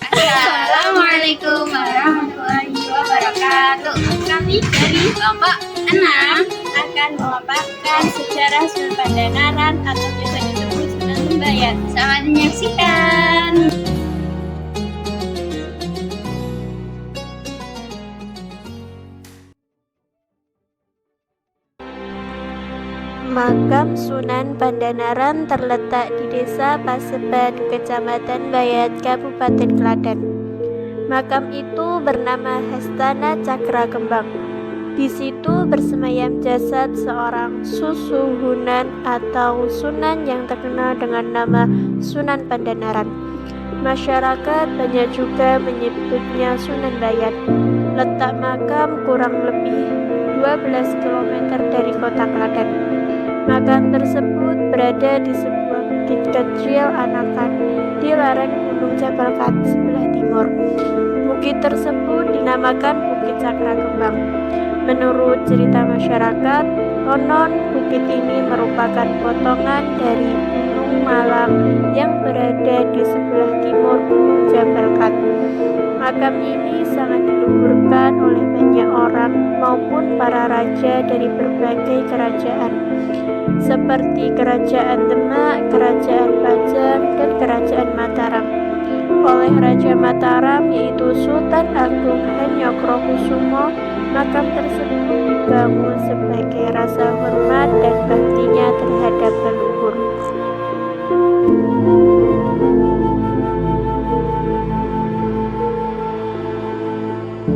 Assalamualaikum warahmatullahi wabarakatuh. Kami dari kelompok 6 akan memaparkan sejarah Sunan Pandanaran atau biasa disebut Sunan Sembayat. Selamat menyaksikan. Makam Sunan Pandanaran terletak di Desa Paseban, Kecamatan Bayat, Kabupaten Klaten. Makam itu bernama Hastana Cakra Kembang. Di situ bersemayam jasad seorang susuhunan atau sunan yang terkenal dengan nama Sunan Pandanaran. Masyarakat banyak juga menyebutnya Sunan Bayat. Letak makam kurang lebih 12 km dari kota Klaten. Makam tersebut berada di sebuah bukit kecil anakan di lereng Gunung Jabal Kat sebelah timur. Bukit tersebut dinamakan Bukit Cakra Kembang. Menurut cerita masyarakat, konon bukit ini merupakan potongan dari Gunung Malang yang berada di sebelah timur Gunung Jabal Kat. Makam ini sangat diluhurkan oleh banyak orang maupun para raja dari berbagai kerajaan, seperti Kerajaan Demak, Kerajaan Pajang, dan Kerajaan Mataram. Oleh Raja Mataram yaitu Sultan Agung Hanyokrokusumo, makam tersebut dibangun sebagai rasa hormat dan baktinya terhadap leluhur.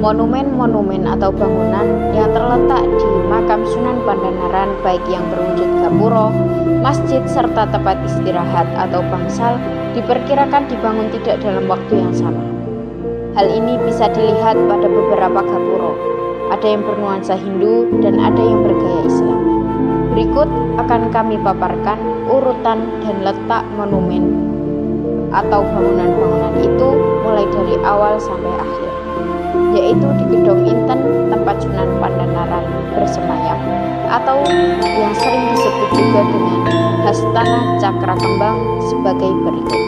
Monumen-monumen atau bangunan yang terletak di makam Sunan Pandanaran, baik yang berwujud gapura, masjid, serta tempat istirahat atau bangsal, diperkirakan dibangun tidak dalam waktu yang sama. Hal ini bisa dilihat pada beberapa gapura, ada yang bernuansa Hindu dan ada yang bergaya Islam. Berikut akan kami paparkan urutan dan letak monumen atau bangunan-bangunan itu mulai dari awal sampai akhir, yaitu di Gedong Inten tempat Sunan Pandanaran bersemayam atau yang sering disebut juga dengan Hastana Cakra Kembang sebagai berikut.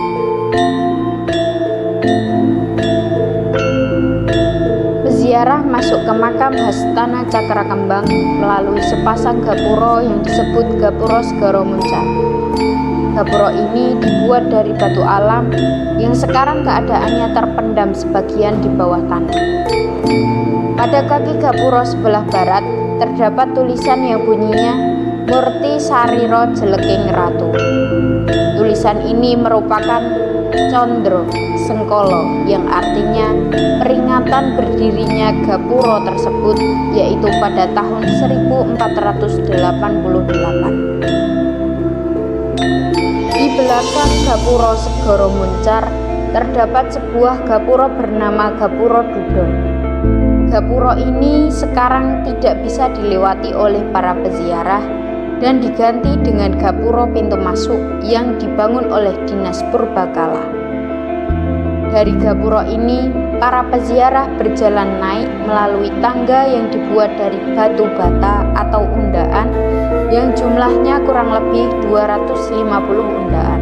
Peziarah masuk ke makam Hastana Cakra Kembang melalui sepasang gapura yang disebut Gapura Segara Muncar. Gapura ini dibuat dari batu alam yang sekarang keadaannya terpendam sebagian di bawah tanah. Pada kaki gapura sebelah barat terdapat tulisan yang bunyinya Murti Sariro Jeleking Ratu. Tulisan ini merupakan Condro Sengkolo yang artinya peringatan berdirinya gapura tersebut, yaitu pada tahun 1488. Di belakang Gapura Segara Muncar terdapat sebuah gapura bernama Gapura Dudong. Gapura ini sekarang tidak bisa dilewati oleh para peziarah dan diganti dengan gapura pintu masuk yang dibangun oleh Dinas Purbakala. Dari gapura ini, para peziarah berjalan naik melalui tangga yang dibuat dari batu bata atau undaan yang jumlahnya kurang lebih 250 undaan.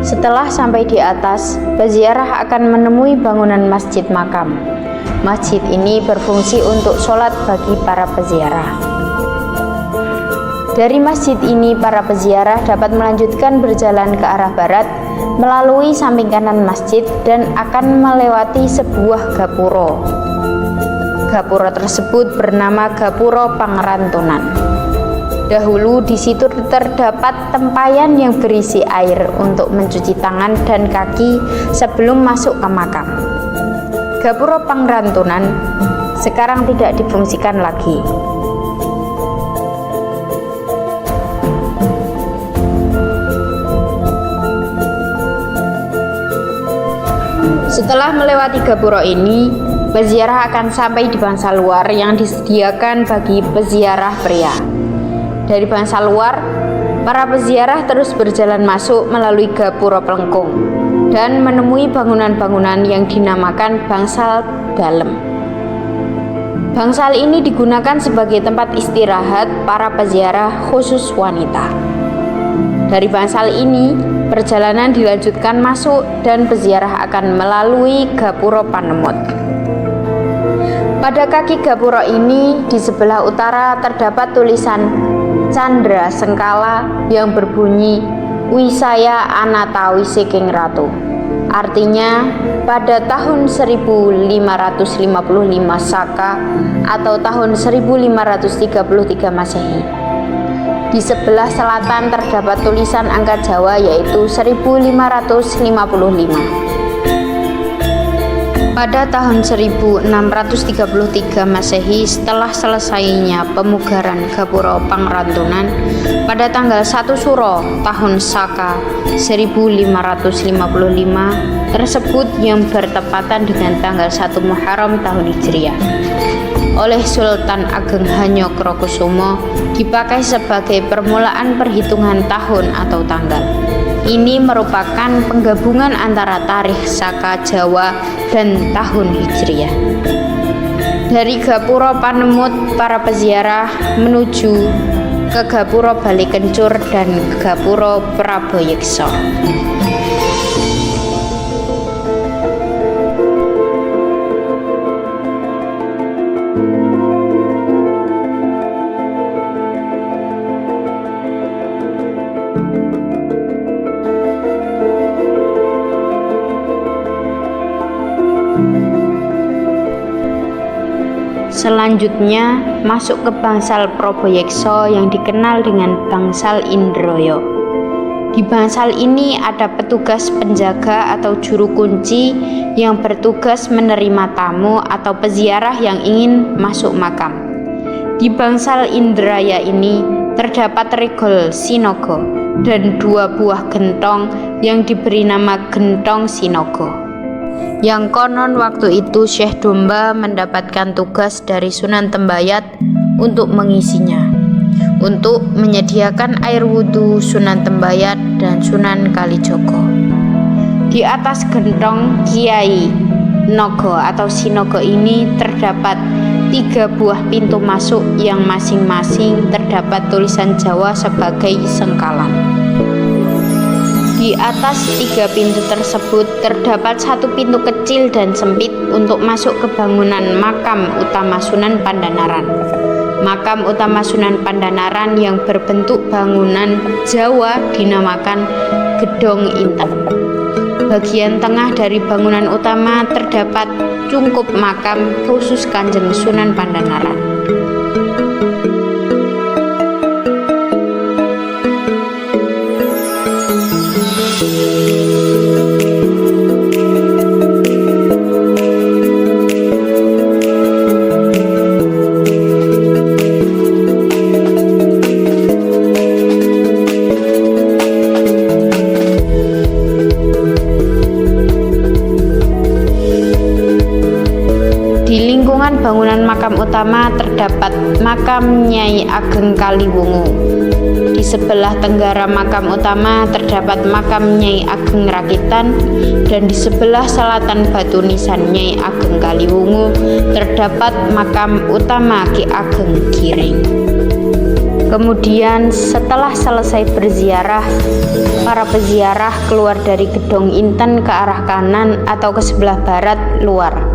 Setelah sampai di atas, peziarah akan menemui bangunan masjid makam. Masjid ini berfungsi untuk sholat bagi para peziarah. Dari masjid ini, para peziarah dapat melanjutkan berjalan ke arah barat melalui samping kanan masjid dan akan melewati sebuah gapura. Gapura tersebut bernama Gapura Pangrantunan. Dahulu di situ terdapat tempayan yang berisi air untuk mencuci tangan dan kaki sebelum masuk ke makam. Gapura Pangrantunan sekarang tidak difungsikan lagi. Setelah melewati gapura ini, peziarah akan sampai di bangsal luar yang disediakan bagi peziarah pria. Dari bangsal luar, para peziarah terus berjalan masuk melalui gapura pelengkung dan menemui bangunan-bangunan yang dinamakan bangsal dalem. Bangsal ini digunakan sebagai tempat istirahat para peziarah khusus wanita. Dari bangsal ini, perjalanan dilanjutkan masuk dan peziarah akan melalui Gapura Panemut. Pada kaki gapura ini di sebelah utara terdapat tulisan Candra Sengkala yang berbunyi Wisaya Anatawi Saking Ratu. Artinya pada tahun 1555 Saka atau tahun 1533 Masehi. Di sebelah selatan terdapat tulisan angka Jawa yaitu 1555. Pada tahun 1633 Masehi, setelah selesainya pemugaran Gapura Pangrantunan pada tanggal 1 Suro tahun Saka 1555 tersebut yang bertepatan dengan tanggal 1 Muharram tahun Hijriah oleh Sultan Ageng Hanyokrokusumo dipakai sebagai permulaan perhitungan tahun atau tanggal. Ini merupakan penggabungan antara tarikh Saka Jawa dan tahun Hijriah. Dari Gapura Panemut, para peziarah menuju ke Gapura Balikencur dan Gapura Prabayeksa. Selanjutnya masuk ke bangsal Prabayeksa yang dikenal dengan bangsal Indraya. Di bangsal ini ada petugas penjaga atau juru kunci yang bertugas menerima tamu atau peziarah yang ingin masuk makam. Di bangsal Indraya ini terdapat regol sinaga dan 2 buah gentong yang diberi nama gentong sinaga. Yang konon waktu itu Syekh Domba mendapatkan tugas dari Sunan Tembayat untuk mengisinya, untuk menyediakan air wudhu Sunan Tembayat dan Sunan Kalijogo. Di atas gentong Kiai Nogo atau Sinogo ini terdapat 3 buah pintu masuk yang masing-masing terdapat tulisan Jawa sebagai sengkalan. Di atas 3 pintu tersebut terdapat 1 pintu kecil dan sempit untuk masuk ke bangunan makam utama Sunan Pandanaran. Makam utama Sunan Pandanaran yang berbentuk bangunan Jawa dinamakan Gedong Inten. Bagian tengah dari bangunan utama terdapat cungkup makam khusus Kanjeng Sunan Pandanaran. Bangunan makam utama terdapat makam Nyai Ageng Kaliwungu. Di sebelah tenggara makam utama terdapat makam Nyai Ageng Rakitan, dan di sebelah selatan batu nisan Nyai Ageng Kaliwungu terdapat makam utama Ki Ageng Giring. Kemudian setelah selesai berziarah, para peziarah keluar dari Gedong Inten ke arah kanan atau ke sebelah barat luar.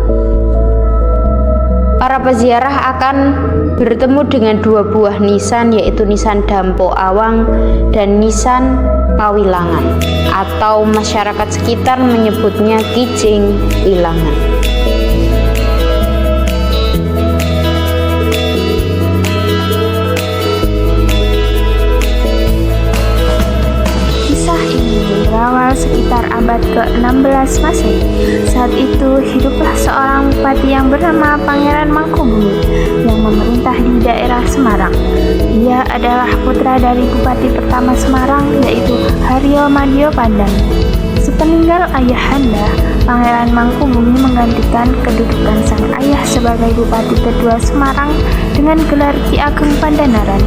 Para peziarah akan bertemu dengan dua buah nisan, yaitu nisan Dampo Awang dan nisan Pawilangan, atau masyarakat sekitar menyebutnya Kijing Wilangan. Kisah ini berawal sekitar abad ke-16 Masehi. Saat itu hiduplah seorang bupati yang bernama Pangeran Mangkubumi yang memerintah di daerah Semarang. Ia adalah putra dari bupati pertama Semarang, yaitu Haryo Madyo Pandang. Sepeninggal ayahanda, Pangeran Mangkubumi menggantikan kedudukan sang ayah sebagai bupati kedua Semarang dengan gelar Ki Ageng Pandanaran.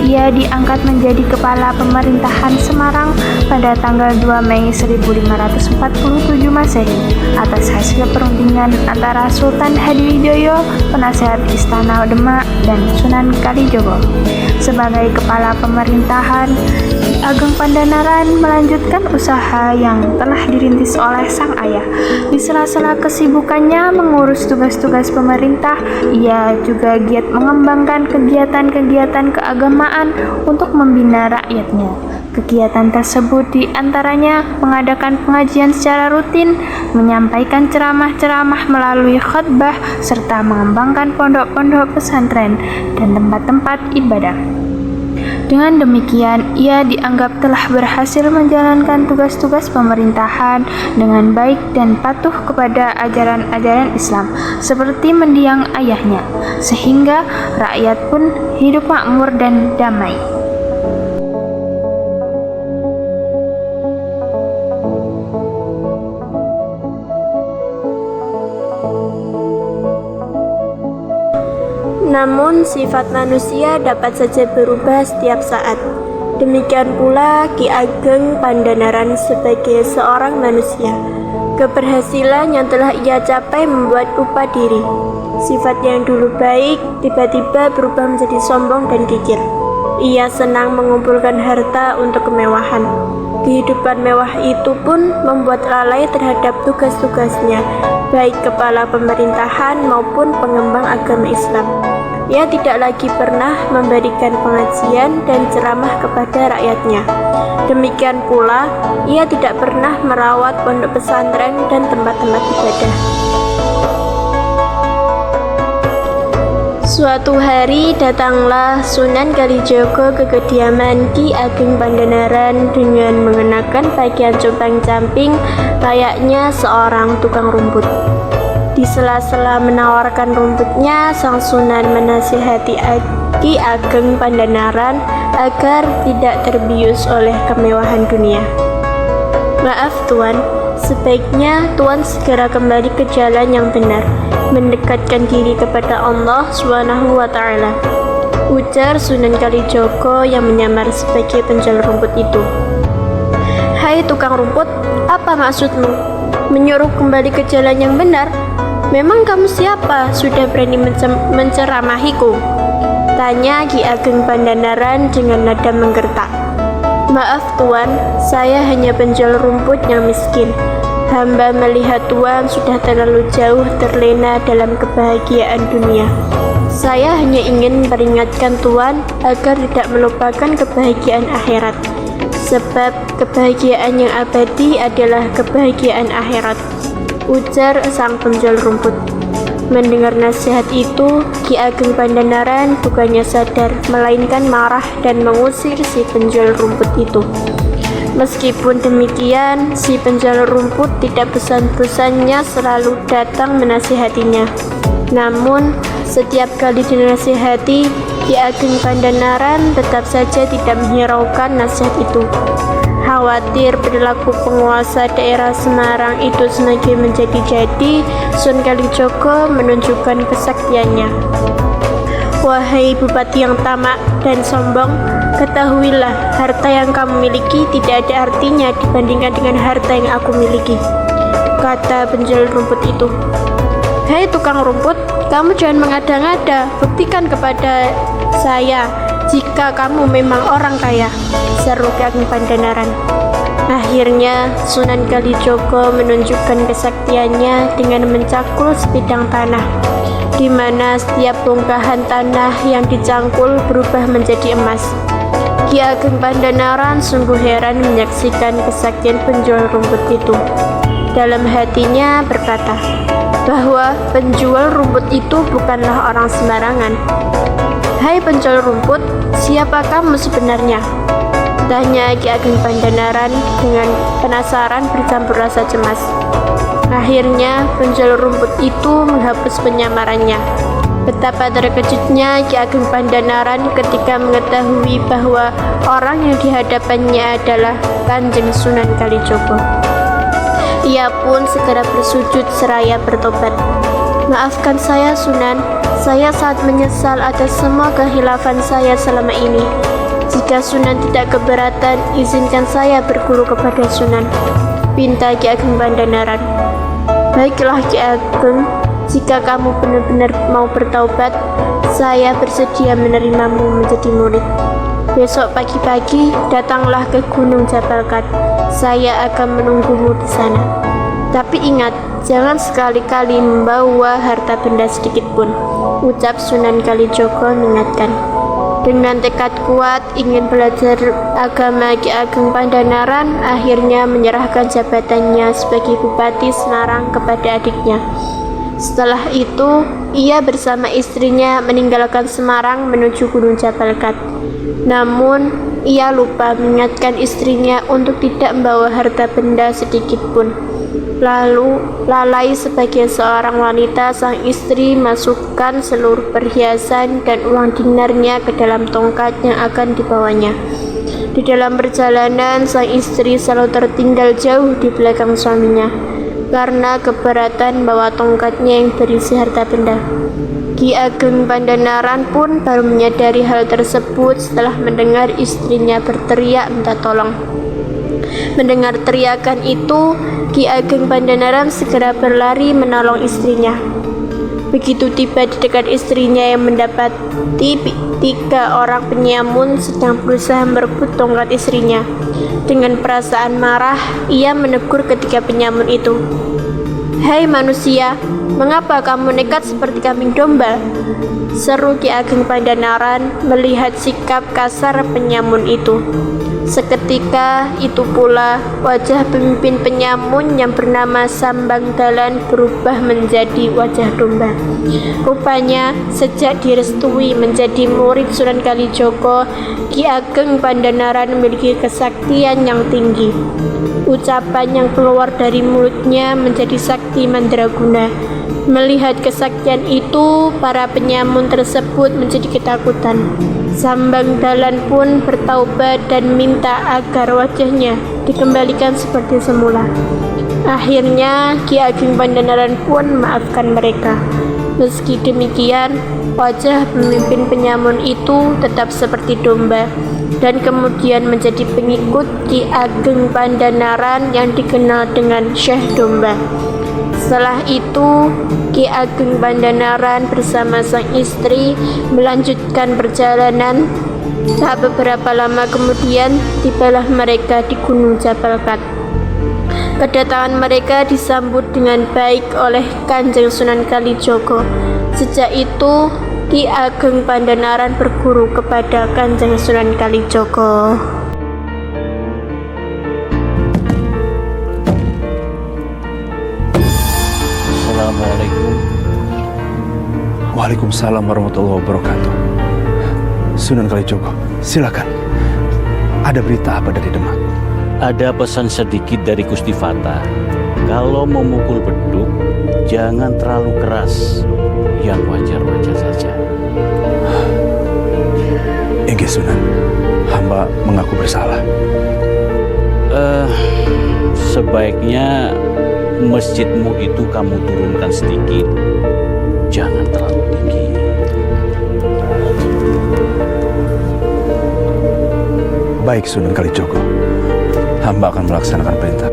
Ia diangkat menjadi kepala pemerintahan Semarang pada tanggal 2 Mei 1547 Masehi atas hasil perundingan antara Sultan Hadiwidoyo, penasehat Istana Demak, dan Sunan Kalijogo. Sebagai kepala pemerintahan, Ki Ageng Pandanaran melanjutkan usaha yang telah dirintis oleh sang ayah. Di sela-sela kesibukannya mengurus tugas-tugas pemerintah, ia juga giat mengembangkan kegiatan-kegiatan keagamaan untuk membina rakyatnya. Kegiatan tersebut diantaranya mengadakan pengajian secara rutin, menyampaikan ceramah-ceramah melalui khotbah, serta mengembangkan pondok-pondok pesantren dan tempat-tempat ibadah. Dengan demikian, ia dianggap telah berhasil menjalankan tugas-tugas pemerintahan dengan baik dan patuh kepada ajaran-ajaran Islam, seperti mendiang ayahnya, sehingga rakyat pun hidup makmur dan damai. Namun sifat manusia dapat saja berubah setiap saat. Demikian pula Ki Ageng Pandanaran sebagai seorang manusia. Keberhasilan yang telah ia capai membuat lupa diri. Sifat yang dulu baik tiba-tiba berubah menjadi sombong dan kikir. Ia senang mengumpulkan harta untuk kemewahan. Kehidupan mewah itu pun membuat lalai terhadap tugas-tugasnya, baik kepala pemerintahan maupun pengembang agama Islam. Ia tidak lagi pernah memberikan pengajian dan ceramah kepada rakyatnya. Demikian pula, ia tidak pernah merawat pondok pesantren dan tempat-tempat ibadah. Suatu hari datanglah Sunan Kalijogo ke kediaman Ki Ageng Pandanaran dengan mengenakan pakaian compang-camping layaknya seorang tukang rumput. Di sela-sela menawarkan rumputnya, sang Sunan menasihati Ki Ageng Pandanaran agar tidak terbius oleh kemewahan dunia. Maaf Tuan, sebaiknya Tuan segera kembali ke jalan yang benar, mendekatkan diri kepada Allah SWT, ujar Sunan Kalijogo yang menyamar sebagai penjual rumput itu. Hai tukang rumput, apa maksudmu? Menyuruh kembali ke jalan yang benar? Memang kamu siapa? Sudah berani menceramahiku? Tanya Ki Ageng Pandanaran dengan nada menggertak. Maaf Tuan, saya hanya penjual rumput yang miskin. Hamba melihat Tuan sudah terlalu jauh terlena dalam kebahagiaan dunia. Saya hanya ingin memperingatkan Tuan agar tidak melupakan kebahagiaan akhirat. Sebab kebahagiaan yang abadi adalah kebahagiaan akhirat, ujar sang penjual rumput. Mendengar nasihat itu, Ki Ageng Pandanaran bukannya sadar, melainkan marah dan mengusir si penjual rumput itu. Meskipun demikian, si penjual rumput tidak bosan-bosannya selalu datang menasihatinya. Namun, setiap kali dinasihati, Ki Ageng Pandanaran tetap saja tidak menghiraukan nasihat itu. Khawatir perilaku penguasa daerah Semarang itu semakin menjadi-jadi, Sunan Kalijogo menunjukkan kesaktiannya. Wahai bupati yang tamak dan sombong, ketahuilah harta yang kamu miliki tidak ada artinya dibandingkan dengan harta yang aku miliki, kata penjual rumput itu. Hei tukang rumput, kamu jangan mengada-ngada, buktikan kepada saya jika kamu memang orang kaya, seru Ki Ageng Pandanaran. Akhirnya Sunan Kalijogo menunjukkan kesaktiannya dengan mencangkul sebidang tanah, di mana setiap bongkahan tanah yang dicangkul berubah menjadi emas. Ki Ageng Pandanaran sungguh heran menyaksikan kesaktian penjual rumput itu. Dalam hatinya berkata bahwa penjual rumput itu bukanlah orang sembarangan. "Hai penjual rumput, siapa kamu sebenarnya?" tanya Ki Ageng Pandanaran dengan penasaran bercampur rasa cemas. Akhirnya penjual rumput itu menghapus penyamarannya. Betapa terkejutnya Ki Ageng Pandanaran ketika mengetahui bahwa orang yang dihadapannya adalah Kanjeng Sunan Kalijogo. Ia pun segera bersujud seraya bertobat. "Maafkan saya Sunan, saya sangat menyesal atas semua kehilafan saya selama ini. Jika Sunan tidak keberatan, izinkan saya berguru kepada Sunan," pinta Ki Ageng Pandanaran. "Baiklah Ki Ageng, jika kamu benar-benar mau bertaubat, saya bersedia menerimamu menjadi murid. Besok pagi-pagi datanglah ke Gunung Jabalkat. Saya akan menunggumu di sana. Tapi ingat, jangan sekali-kali membawa harta benda sedikit pun," ucap Sunan Kalijogo mengingatkan. Dengan tekad kuat ingin belajar agama, Ki Ageng Pandanaran akhirnya menyerahkan jabatannya sebagai Bupati Semarang kepada adiknya. Setelah itu, ia bersama istrinya meninggalkan Semarang menuju Gunung Jabalkat. Namun, ia lupa mengingatkan istrinya untuk tidak membawa harta benda sedikit pun. Lalu, lalai sebagai seorang wanita, sang istri masukkan seluruh perhiasan dan uang dinarnya ke dalam tongkat yang akan dibawanya. Di dalam perjalanan, sang istri selalu tertinggal jauh di belakang suaminya karena keberatan bawa tongkatnya yang berisi harta benda. Ki Ageng Pandanaran pun baru menyadari hal tersebut setelah mendengar istrinya berteriak minta tolong. Mendengar teriakan itu, Ki Ageng Pandanaran segera berlari menolong istrinya. Begitu tiba di dekat istrinya yang mendapati 3 orang penyamun sedang berusaha merebut tongkat istrinya. Dengan perasaan marah, ia menegur ketiga penyamun itu. "Hai manusia, mengapa kamu nekat seperti kambing domba?" seru Ki Ageng Pandanaran melihat sikap kasar penyamun itu. Seketika itu pula wajah pemimpin penyamun yang bernama Sambang Dalan berubah menjadi wajah domba. Rupanya sejak direstui menjadi murid Sunan Kalijogo, Ki Ageng Pandanaran memiliki kesaktian yang tinggi. Ucapan yang keluar dari mulutnya menjadi sakti mandraguna. Melihat kesaktian itu, para penyamun tersebut menjadi ketakutan. Sambang Dalan pun bertaubat dan minta agar wajahnya dikembalikan seperti semula. Akhirnya Ki Ageng Pandanaran pun memaafkan mereka. Meski demikian, wajah pemimpin penyamun itu tetap seperti domba dan kemudian menjadi pengikut Ki Ageng Pandanaran yang dikenal dengan Syekh Domba. Setelah itu, Ki Ageng Pandanaran bersama sang istri melanjutkan perjalanan. Tak beberapa lama kemudian, tibalah mereka di Gunung Jabalkat. Kedatangan mereka disambut dengan baik oleh Kanjeng Sunan Kalijogo. Sejak itu, Ki Ageng Pandanaran berguru kepada Kanjeng Sunan Kalijogo. Assalamualaikum. Waalaikumsalam warahmatullahi wabarakatuh. Sunan Kalijogo, silakan. Ada berita apa dari Demak? Ada pesan sedikit dari Gusti Fata. Kalau memukul beduk, jangan terlalu keras. Yang wajar-wajar saja. Inggih Sunan, hamba mengaku bersalah. Sebaiknya masjidmu itu kamu turunkan sedikit. Jangan terlalu tinggi. Baik Sunan Kalijogo, hamba akan melaksanakan perintah.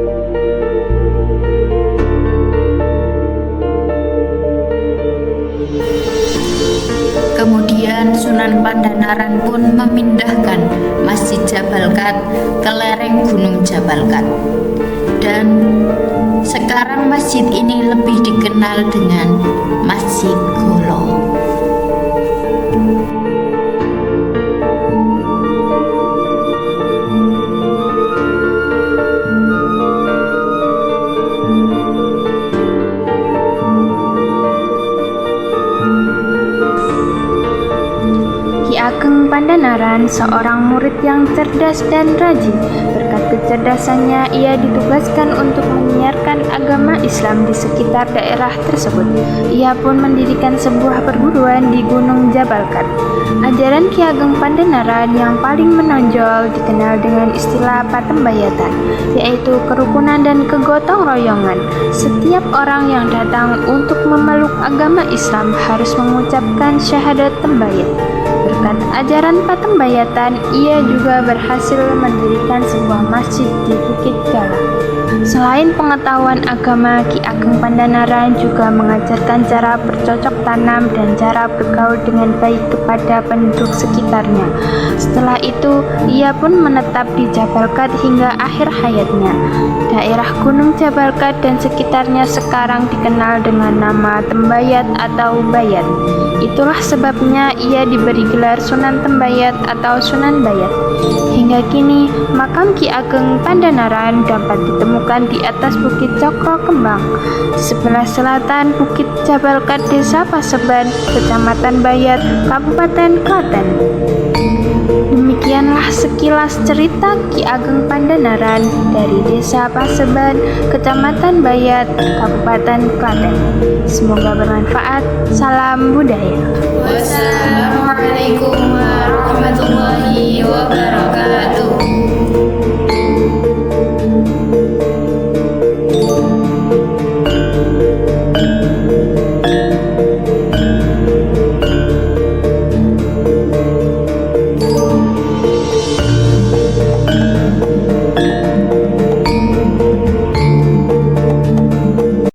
Kemudian Sunan Pandanaran pun memindahkan masjid Masjid Jabalkat ke lereng Gunung Jabalkat. Dan sekarang masjid ini lebih dikenal dengan Masjid Golo. Ki Ageng Pandanaran seorang murid yang cerdas dan rajin. Berkat kecerdasannya, ia ditugaskan untuk menyiarkan agama Islam di sekitar daerah tersebut. Ia pun mendirikan sebuah perguruan di Gunung Jabalkat. Ajaran Ki Ageng Pandanaran yang paling menonjol dikenal dengan istilah patembayatan, yaitu kerukunan dan kegotong royongan. Setiap orang yang datang untuk memeluk agama Islam harus mengucapkan syahadat tembayat. Berkat ajaran patembayatan, ia juga berhasil mendirikan sebuah masjid di Bukit Galang. Selain pengetahuan agama, Ki Ageng Pandanaran juga mengajarkan cara bercocok tanam dan cara bergaul dengan baik kepada penduduk sekitarnya. Setelah itu, ia pun menetap di Jabalkat hingga akhir hayatnya. Daerah Gunung Jabalkat dan sekitarnya sekarang dikenal dengan nama Tembayat atau Bayat. Itulah sebabnya ia diberi gelar Sunan Tembayat atau Sunan Bayat. Hingga kini, makam Ki Ageng Pandanaran dapat ditemukan di atas Bukit Cokro Kembang, di sebelah selatan Bukit Jabalkat, Desa Paseban, Kecamatan Bayat, Kabupaten Klaten. Demikianlah sekilas cerita Ki Ageng Pandanaran dari Desa Paseban, Kecamatan Bayat, Kabupaten Klaten. Semoga bermanfaat. Salam budaya. Wassalamualaikum warahmatullahi wabarakatuh.